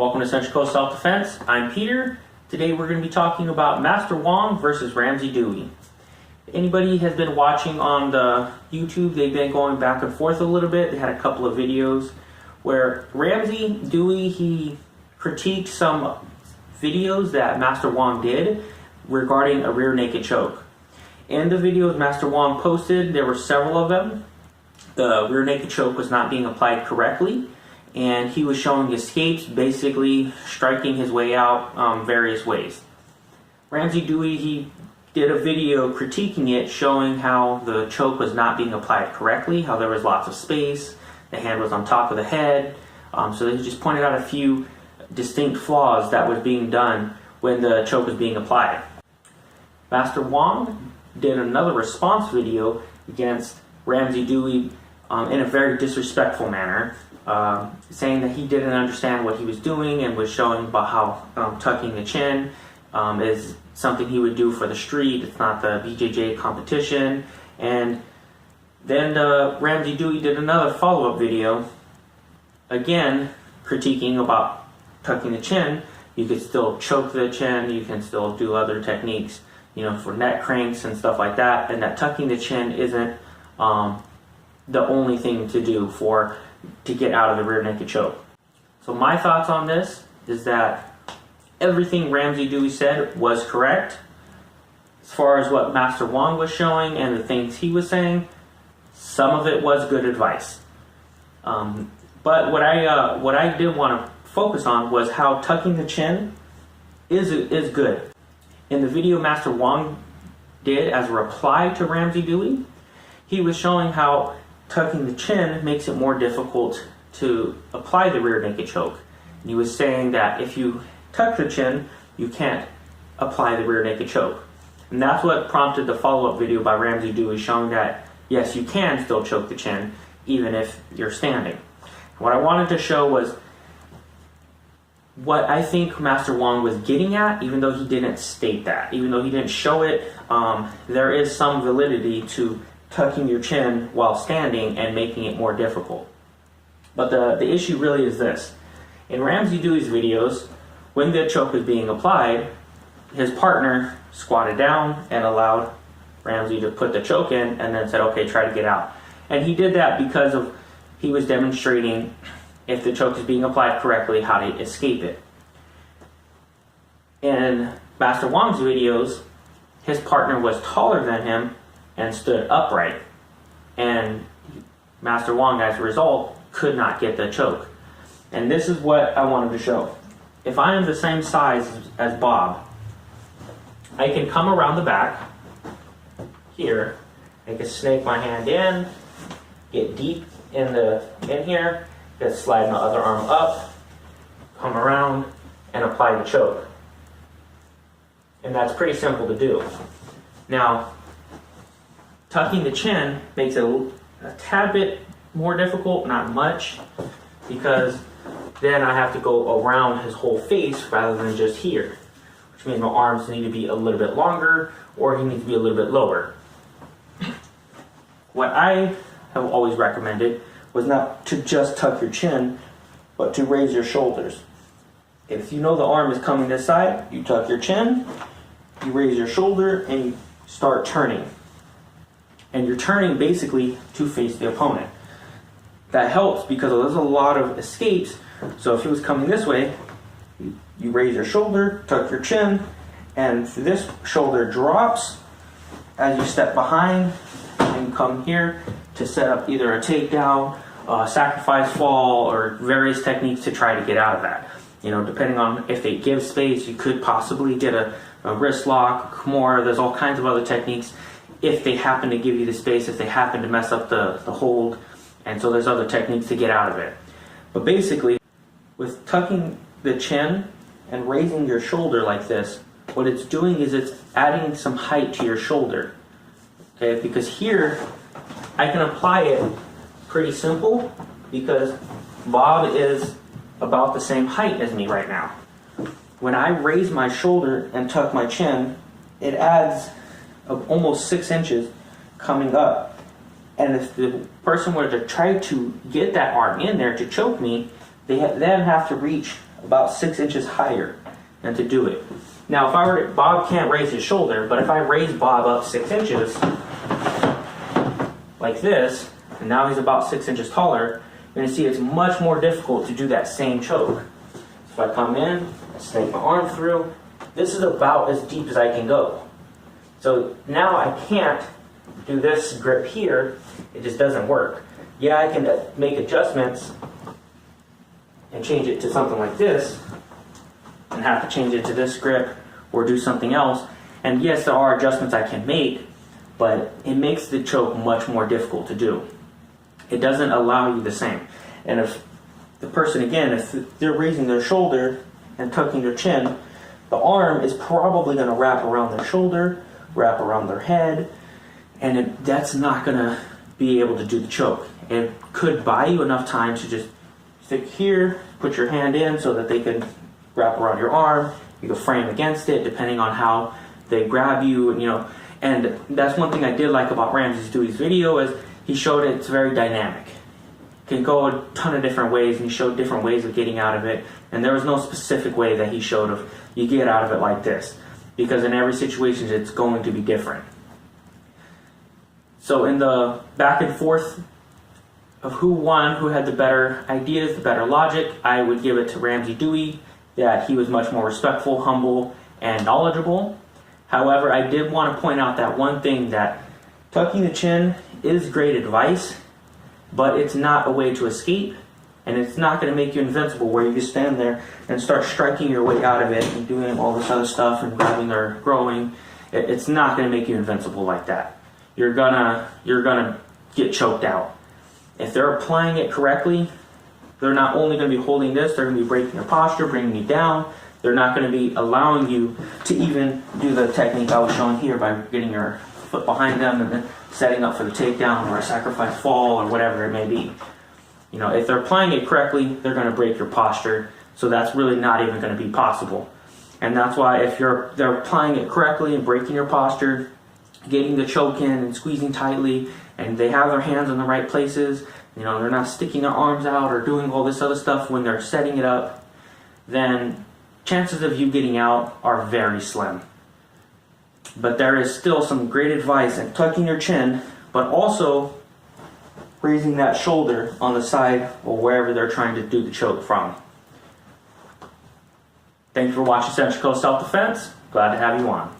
Welcome to Central Coast Self-Defense. I'm Peter. Today we're going to be talking about Master Wong versus Ramsey Dewey. If anybody has been watching on the YouTube, they've been going back and forth a little bit. They had a couple of videos where Ramsey Dewey, he critiqued some videos that Master Wong did regarding a rear naked choke. In the videos Master Wong posted, there were several of them. The rear naked choke was not being applied correctly, and he was showing escapes, basically striking his way out various ways. Ramsey Dewey, he did a video critiquing it, showing how the choke was not being applied correctly, how there was lots of space, the hand was on top of the head. So he just pointed out a few distinct flaws that was being done when the choke was being applied. Master Wong did another response video against Ramsey Dewey in a very disrespectful manner, saying that he didn't understand what he was doing and was showing about how tucking the chin is something he would do for the street. It's not the BJJ competition. And then Ramsey Dewey did another follow-up video, again critiquing about tucking the chin. You could still choke the chin, you can still do other techniques, for neck cranks and stuff like that, and that tucking the chin isn't the only thing to do to get out of the rear naked choke. So my thoughts on this is that everything Ramsey Dewey said was correct as far as what Master Wong was showing and the things he was saying. Some of it was good advice, but what I did want to focus on was how tucking the chin is good. In the video Master Wong did as a reply to Ramsey Dewey, he was showing how tucking the chin makes it more difficult to apply the rear naked choke. And he was saying that if you tuck the chin, you can't apply the rear naked choke. And that's what prompted the follow-up video by Ramsey Dewey, showing that yes, you can still choke the chin even if you're standing. What I wanted to show was what I think Master Wong was getting at, even though he didn't state that, even though he didn't show it. There is some validity to tucking your chin while standing and making it more difficult. But the issue really is this. In Ramsey Dewey's videos, when the choke was being applied, his partner squatted down and allowed Ramsey to put the choke in and then said, okay, try to get out. And he did that because he was demonstrating, if the choke is being applied correctly, how to escape it. In Master Wong's videos, his partner was taller than him and stood upright, and Master Wong, as a result, could not get the choke. And this is what I wanted to show. If I am the same size as Bob, I can come around the back here. I can snake my hand in, get deep in here, then slide my other arm up, come around, and apply the choke. And that's pretty simple to do. Now, tucking the chin makes it a tad bit more difficult, not much, because then I have to go around his whole face rather than just here, which means my arms need to be a little bit longer, or he needs to be a little bit lower. What I have always recommended was not to just tuck your chin, but to raise your shoulders. If you know the arm is coming this side, you tuck your chin, you raise your shoulder, and you start turning. And you're turning basically to face the opponent. That helps because there's a lot of escapes. So if he was coming this way, you raise your shoulder, tuck your chin, and this shoulder drops as you step behind and come here to set up either a takedown, a sacrifice fall, or various techniques to try to get out of that. Depending on if they give space, you could possibly get a wrist lock, Kimura. There's all kinds of other techniques if they happen to give you the space, if they happen to mess up the hold. And so there's other techniques to get out of it. But basically, with tucking the chin and raising your shoulder like this, what it's doing is it's adding some height to your shoulder. Okay, because here I can apply it pretty simple because Bob is about the same height as me right now. When I raise my shoulder and tuck my chin, it adds almost 6 inches coming up. And if the person were to try to get that arm in there to choke me, they then have to reach about 6 inches higher and to do it. Now, if I were to, Bob can't raise his shoulder, but if I raise Bob up 6 inches, like this, and now he's about 6 inches taller, you're going to see it's much more difficult to do that same choke. So if I come in, snake my arm through, this is about as deep as I can go. So now I can't do this grip here, it just doesn't work. Yeah, I can make adjustments and change it to something like this, and have to change it to this grip or do something else. And yes, there are adjustments I can make, but it makes the choke much more difficult to do. It doesn't allow you the same. And if the person, again, if they're raising their shoulder and tucking their chin, the arm is probably going to wrap around their shoulder, wrap around their head, and that's not going to be able to do the choke. It could buy you enough time to just stick here, put your hand in so that they can wrap around your arm. You can frame against it depending on how they grab you, and that's one thing I did like about Ramsey Dewey's video is he showed it's very dynamic. It can go a ton of different ways, and he showed different ways of getting out of it, and there was no specific way that he showed of you get out of it like this, because in every situation it's going to be different. So in the back and forth of who won, who had the better ideas, the better logic, I would give it to Ramsey Dewey, that he was much more respectful, humble, and knowledgeable. However, I did want to point out that one thing, that tucking the chin is great advice, but it's not a way to escape, and it's not going to make you invincible where you just stand there and start striking your way out of it and doing all this other stuff and grabbing or growing. It's not going to make you invincible like that. You're gonna get choked out. If they're applying it correctly, they're not only going to be holding this, they're going to be breaking your posture, bringing you down. They're not going to be allowing you to even do the technique I was showing here by getting your foot behind them and then setting up for the takedown or a sacrifice fall or whatever it may be. If they're applying it correctly, they're going to break your posture. So that's really not even going to be possible. And that's why if they're applying it correctly and breaking your posture, getting the choke in and squeezing tightly, and they have their hands in the right places, they're not sticking their arms out or doing all this other stuff when they're setting it up, then chances of you getting out are very slim. But there is still some great advice in tucking your chin, but also raising that shoulder on the side or wherever they're trying to do the choke from. Thank you for watching Central Coast Self-Defense. Glad to have you on.